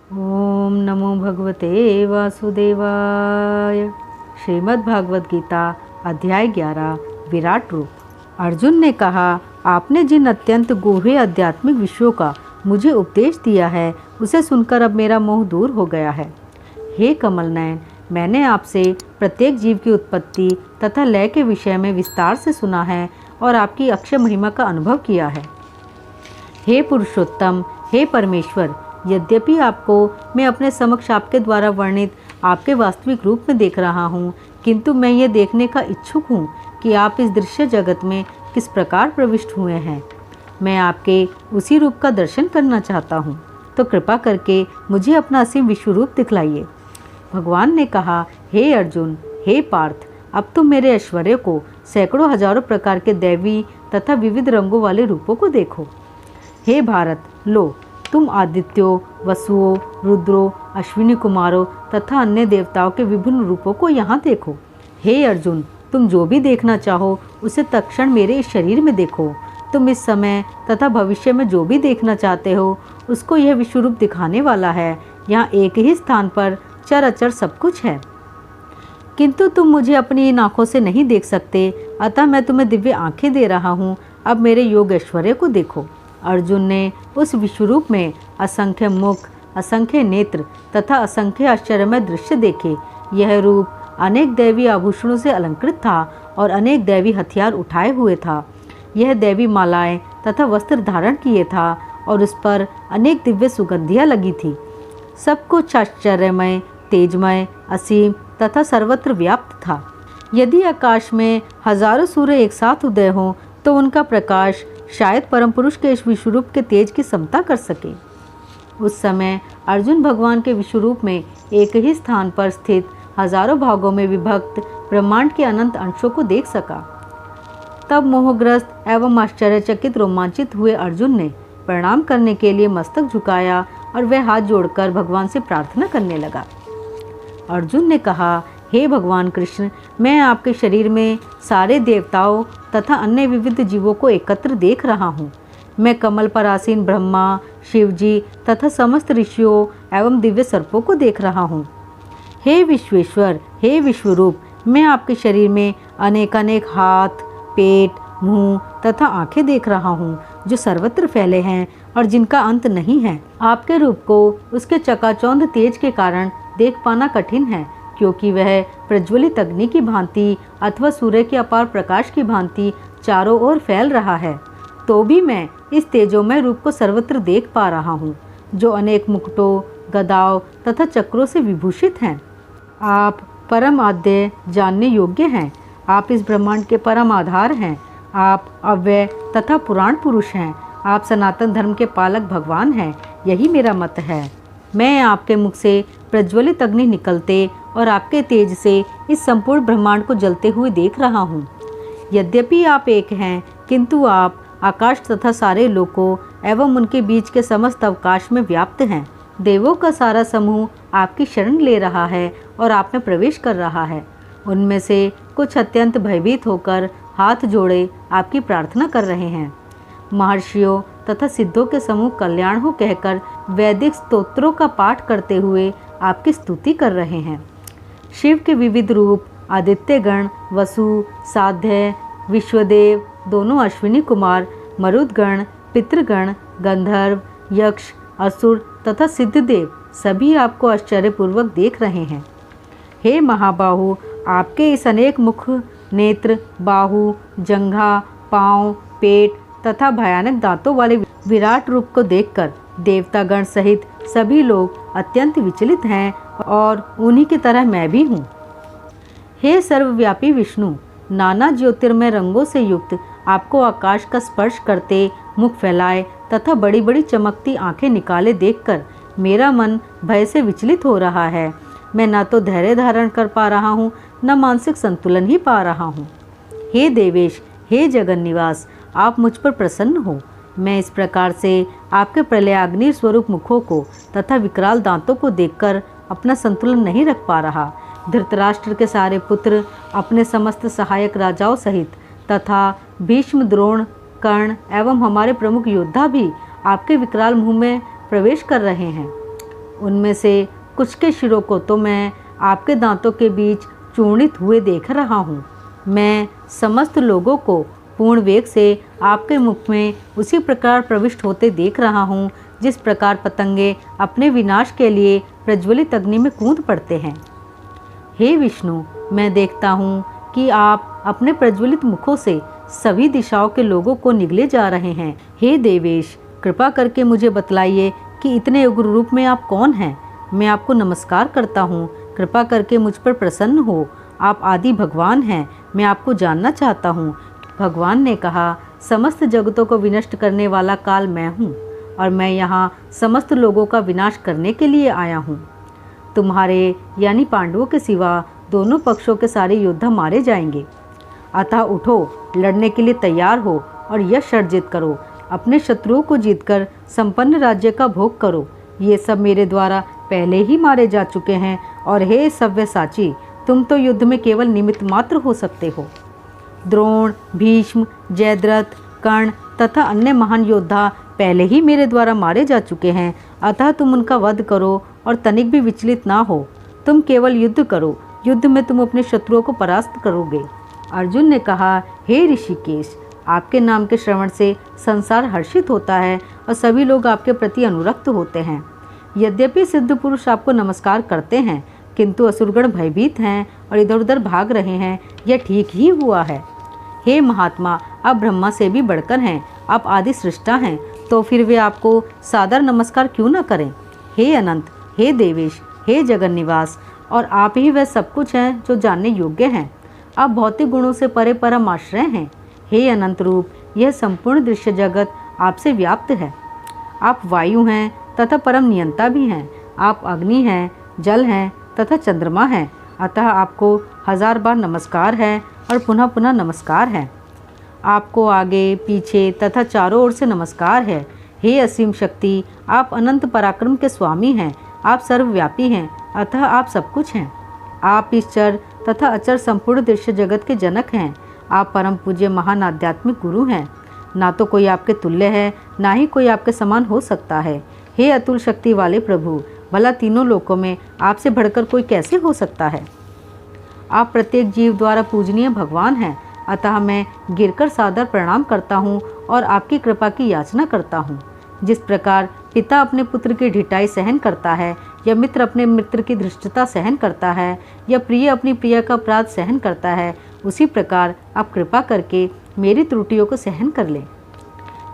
ओम नमो भगवते वासुदेवाय। श्रीमद् भागवत गीता अध्याय 11 विराट रूप। अर्जुन ने कहा, आपने जिन अत्यंत गूढ़ आध्यात्मिक विषयों का मुझे उपदेश दिया है उसे सुनकर अब मेरा मोह दूर हो गया है। हे कमल नयन, मैंने आपसे प्रत्येक जीव की उत्पत्ति तथा लय के विषय में विस्तार से सुना है और आपकी अक्षय महिमा का अनुभव किया है। हे पुरुषोत्तम, हे परमेश्वर, यद्यपि आपको मैं अपने समक्ष आपके द्वारा वर्णित आपके वास्तविक रूप में देख रहा हूँ, किंतु मैं ये देखने का इच्छुक हूँ कि आप इस दृश्य जगत में किस प्रकार प्रविष्ट हुए हैं। मैं आपके उसी रूप का दर्शन करना चाहता हूँ, तो कृपा करके मुझे अपना असीम विश्व रूप दिखलाइए। भगवान ने कहा, हे अर्जुन, हे पार्थ, अब तुम मेरे ऐश्वर्य को, सैकड़ों हजारों प्रकार के दैवी तथा विविध रंगों वाले रूपों को देखो। हे भारत, लो, तुम आदित्यों, वसुओं, रुद्रों, अश्विनी कुमारों तथा अन्य देवताओं के विभिन्न रूपों को यहाँ देखो। हे अर्जुन, तुम जो भी देखना चाहो उसे तत्क्षण मेरे इस शरीर में देखो। तुम इस समय तथा भविष्य में जो भी देखना चाहते हो उसको यह विश्वरूप दिखाने वाला है। यहाँ एक ही स्थान पर चर अचर सब कुछ है, किंतु तुम मुझे अपनी इन आँखों से नहीं देख सकते, अतः मैं तुम्हें दिव्य आँखें दे रहा हूँ। अब मेरे योग ऐश्वर्य को देखो। अर्जुन ने उस विश्वरूप में असंख्य मुख, असंख्य नेत्र तथा असंख्य आश्चर्यमय दृश्य देखे। यह रूप अनेक दैवी आभूषणों से अलंकृत था और अनेक दैवी हथियार उठाए हुए था। यह दैवी मालाएं तथा वस्त्र धारण किए था और उस पर अनेक दिव्य सुगंधियाँ लगी थी। सब कुछ आश्चर्यमय, तेजमय, असीम तथा सर्वत्र व्याप्त था। यदि आकाश में हजारों सूर्य एक साथ उदय हों तो उनका प्रकाश शायद परम पुरुष के इस विश्वरूप के तेज की समता कर सके। उस समय अर्जुन भगवान के विश्वरूप में एक ही स्थान पर स्थित हजारों भागों में विभक्त ब्रह्मांड के अनंत अंशों को देख सका। तब मोहग्रस्त एवं आश्चर्यचकित रोमांचित हुए अर्जुन ने प्रणाम करने के लिए मस्तक झुकाया और वह हाथ जोड़कर भगवान से प्रार्थना करने लगा। अर्जुन ने कहा, हे भगवान कृष्ण, मैं आपके शरीर में सारे देवताओं तथा अन्य विविध जीवों को एकत्र देख रहा हूँ। मैं कमल पर आसीन ब्रह्मा, शिवजी तथा समस्त ऋषियों एवं दिव्य सर्पों को देख रहा हूँ। हे विश्वेश्वर, हे विश्वरूप, मैं आपके शरीर में अनेकानेक हाथ, पेट, मुंह तथा आंखें देख रहा हूँ जो सर्वत्र फैले हैं और जिनका अंत नहीं है। आपके रूप को उसके चकाचौंध तेज के कारण देख पाना कठिन है, क्योंकि वह प्रज्वलित अग्नि की भांति अथवा सूर्य के अपार प्रकाश की भांति चारों ओर फैल रहा है। तो भी मैं इस तेजोमय रूप को सर्वत्र देख पा रहा हूँ, जो अनेक मुकुटों, गदाओं तथा चक्रों से विभूषित हैं। आप परम आद्य, जानने योग्य हैं। आप इस ब्रह्मांड के परम आधार हैं। आप अव्यय तथा पुराण पुरुष हैं। आप सनातन धर्म के पालक भगवान हैं। यही मेरा मत है। मैं आपके मुख से प्रज्वलित अग्नि निकलते और आपके तेज से इस संपूर्ण ब्रह्मांड को जलते हुए देख रहा हूँ। यद्यपि आप एक हैं, किंतु आप आकाश तथा सारे लोकों एवं उनके बीच के समस्त अवकाश में व्याप्त हैं। देवों का सारा समूह आपकी शरण ले रहा है और आप में प्रवेश कर रहा है। उनमें से कुछ अत्यंत भयभीत होकर हाथ जोड़े आपकी प्रार्थना कर रहे हैं। महर्षियों तथा सिद्धों के समूह कल्याण हो कहकर वैदिक स्तोत्रों का पाठ करते हुए आपकी स्तुति कर रहे हैं। शिव के विविध रूप आदित्यगण, वसु, साध्य, विश्वदेव, दोनों अश्विनी कुमार, मरुदगण, पितृगण, गंधर्व, यक्ष, असुर तथा सिद्धदेव सभी आपको आश्चर्यपूर्वक देख रहे हैं। हे महाबाहु, आपके इस अनेक मुख, नेत्र, बाहु, जंघा, पाँव, पेट तथा भयानक दांतों वाले विराट रूप को देखकर देवतागण सहित सभी लोग अत्यंत विचलित हैं और उन्हीं की तरह मैं भी हूँ। हे सर्वव्यापी विष्णु, नाना ज्योतिर्मय रंगों से युक्त आपको आकाश का स्पर्श करते मुख फैलाए तथा बड़ी बड़ी चमकती आंखें निकाले देखकर मेरा मन भय से विचलित हो रहा है। मैं न तो धैर्य धारण कर पा रहा हूँ, न मानसिक संतुलन ही पा रहा हूँ। हे देवेश, हे जगन्निवास, आप मुझ पर प्रसन्न हो। मैं इस प्रकार से आपके प्रलयाग्नि स्वरूप मुखों को तथा विकराल दांतों को देखकर अपना संतुलन नहीं रख पा रहा। धृतराष्ट्र के सारे पुत्र अपने समस्त सहायक राजाओं सहित तथा भीष्म, द्रोण, कर्ण एवं हमारे प्रमुख योद्धा भी आपके विकराल मुंह में प्रवेश कर रहे हैं। उनमें से कुछ के शिरों को तो मैं आपके दांतों के बीच चूर्णित हुए देख रहा हूँ। मैं समस्त लोगों को पूर्ण वेग से आपके मुख में उसी प्रकार प्रविष्ट होते देख रहा हूँ जिस प्रकार पतंगे अपने विनाश के लिए प्रज्वलित अग्नि में कूद पड़ते हैं। हे विष्णु, मैं देखता हूँ कि आप अपने प्रज्वलित मुखों से सभी दिशाओं के लोगों को निगले जा रहे हैं। हे देवेश, कृपा करके मुझे बतलाइए कि इतने उग्र रूप में आप कौन हैं। मैं आपको नमस्कार करता हूँ, कृपा करके मुझ पर प्रसन्न हो। आप आदि भगवान हैं, मैं आपको जानना चाहता हूँ। भगवान ने कहा, समस्त जगतों को विनष्ट करने वाला काल मैं हूँ और मैं यहाँ समस्त लोगों का विनाश करने के लिए आया हूँ। तुम्हारे यानी पांडवों के सिवा दोनों पक्षों के सारे योद्धा मारे जाएंगे। अतः उठो, लड़ने के लिए तैयार हो और यश अर्जित करो। अपने शत्रुओं को जीतकर संपन्न राज्य का भोग करो। ये सब मेरे द्वारा पहले ही मारे जा चुके हैं और हे सव्यसाची, तुम तो युद्ध में केवल निमित्त मात्र हो सकते हो। द्रोण, भीष्म, जयद्रथ, कर्ण तथा अन्य महान योद्धा पहले ही मेरे द्वारा मारे जा चुके हैं। अतः तुम उनका वध करो और तनिक भी विचलित ना हो। तुम केवल युद्ध करो, युद्ध में तुम अपने शत्रुओं को परास्त करोगे। अर्जुन ने कहा, हे ऋषिकेश, आपके नाम के श्रवण से संसार हर्षित होता है और सभी लोग आपके प्रति अनुरक्त होते हैं। यद्यपि सिद्ध पुरुष आपको नमस्कार करते हैं, किंतु असुरगण भयभीत हैं और इधर उधर भाग रहे हैं। यह ठीक ही हुआ है। हे महात्मा, आप ब्रह्मा से भी बढ़कर हैं, आप आदि सृष्टा हैं, तो फिर वे आपको सादर नमस्कार क्यों न करें। हे अनंत, हे देवेश, हे जगन्निवास, और आप ही वह सब कुछ हैं जो जानने योग्य हैं। आप भौतिक गुणों से परे परम आश्रय हैं। हे अनंत रूप, यह संपूर्ण दृश्य जगत आपसे व्याप्त है। आप वायु हैं तथा परम नियंता भी हैं। आप अग्नि हैं, जल हैं तथा चंद्रमा हैं। अतः आपको 1000 बार नमस्कार है और पुनः पुनः नमस्कार है। आपको आगे, पीछे तथा चारों ओर से नमस्कार है। हे असीम शक्ति, आप अनंत पराक्रम के स्वामी हैं। आप सर्वव्यापी हैं, अतः आप सब कुछ हैं। आप इस चर तथा अचर संपूर्ण दृश्य जगत के जनक हैं। आप परम पूज्य महान आध्यात्मिक गुरु हैं। ना तो कोई आपके तुल्य है, ना ही कोई आपके समान हो सकता है। हे अतुल शक्ति वाले प्रभु, भला तीनों लोकों में आपसे बढ़कर कोई कैसे हो सकता है। आप प्रत्येक जीव द्वारा पूजनीय भगवान हैं। अतः मैं गिरकर सादर प्रणाम करता हूँ और आपकी कृपा की याचना करता हूँ। जिस प्रकार पिता अपने पुत्र की ढिठाई सहन करता है, या मित्र अपने मित्र की धृष्टता सहन करता है, या प्रिय अपनी प्रिय का अपराध सहन करता है, उसी प्रकार आप कृपा करके मेरी त्रुटियों को सहन कर लें।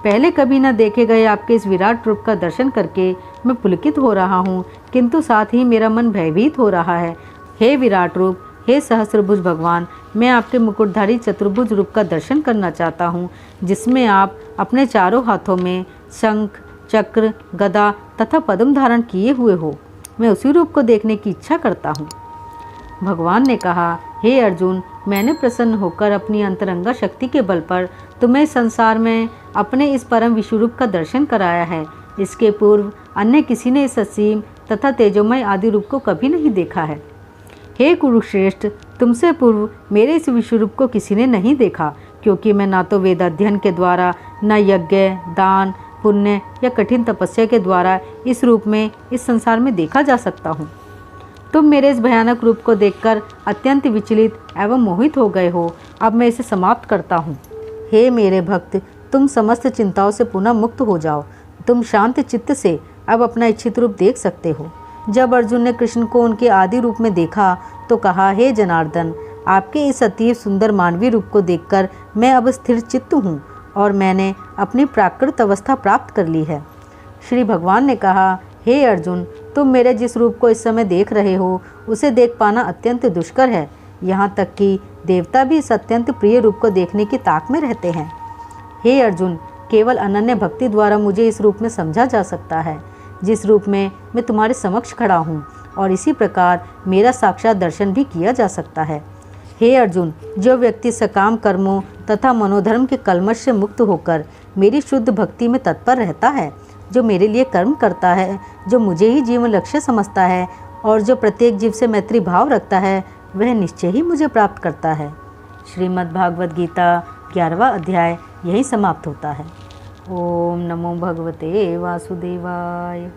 पहले कभी न देखे गए आपके इस विराट रूप का दर्शन करके मैं पुलकित हो रहा हूँ, किंतु साथ ही मेरा मन भयभीत हो रहा है। हे विराट रूप, हे सहस्रभुज भगवान, मैं आपके मुकुटधारी चतुर्भुज रूप का दर्शन करना चाहता हूँ, जिसमें आप अपने चारों हाथों में शंख, चक्र, गदा तथा पद्म धारण किए हुए हो। मैं उसी रूप को देखने की इच्छा करता हूँ। भगवान ने कहा, हे अर्जुन, मैंने प्रसन्न होकर अपनी अंतरंगा शक्ति के बल पर तुम्हें संसार में अपने इस परम विश्वरूप का दर्शन कराया है। इसके पूर्व अन्य किसी ने इस असीम तथा तेजोमय आदि रूप को कभी नहीं देखा है। हे कुरुश्रेष्ठ, तुमसे पूर्व मेरे इस विश्वरूप को किसी ने नहीं देखा, क्योंकि मैं ना तो वेदाध्ययन के द्वारा, न यज्ञ, दान, पुण्य या कठिन तपस्या के द्वारा इस रूप में इस संसार में देखा जा सकता हूँ। तुम मेरे इस भयानक रूप को देखकर अत्यंत विचलित एवं मोहित हो गए हो। अब मैं इसे समाप्त करता हूँ। हे मेरे भक्त, तुम समस्त चिंताओं से पुनः मुक्त हो जाओ। तुम शांत चित्त से अब अपना इच्छित रूप देख सकते हो। जब अर्जुन ने कृष्ण को उनके आदि रूप में देखा तो कहा, हे जनार्दन, आपके इस अतीव सुंदर मानवीय रूप को देखकर मैं अब स्थिर चित्त हूँ और मैंने अपनी प्राकृत अवस्था प्राप्त कर ली है। श्री भगवान ने कहा, हे अर्जुन, तुम मेरे जिस रूप को इस समय देख रहे हो उसे देख पाना अत्यंत दुष्कर है। यहाँ तक कि देवता भी इस अत्यंत प्रिय रूप को देखने की ताक में रहते हैं। हे अर्जुन, केवल अनन्य भक्ति द्वारा मुझे इस रूप में समझा जा सकता है जिस रूप में मैं तुम्हारे समक्ष खड़ा हूँ, और इसी प्रकार मेरा साक्षात दर्शन भी किया जा सकता है। हे अर्जुन, जो व्यक्ति सकाम कर्मों तथा मनोधर्म के कलमश से मुक्त होकर मेरी शुद्ध भक्ति में तत्पर रहता है, जो मेरे लिए कर्म करता है, जो मुझे ही जीवन लक्ष्य समझता है और जो प्रत्येक जीव से मैत्री भाव रखता है, वह निश्चय ही मुझे प्राप्त करता है। श्रीमद् भागवत गीता 11वां अध्याय यहीं समाप्त होता है। ओम नमो भगवते वासुदेवाय।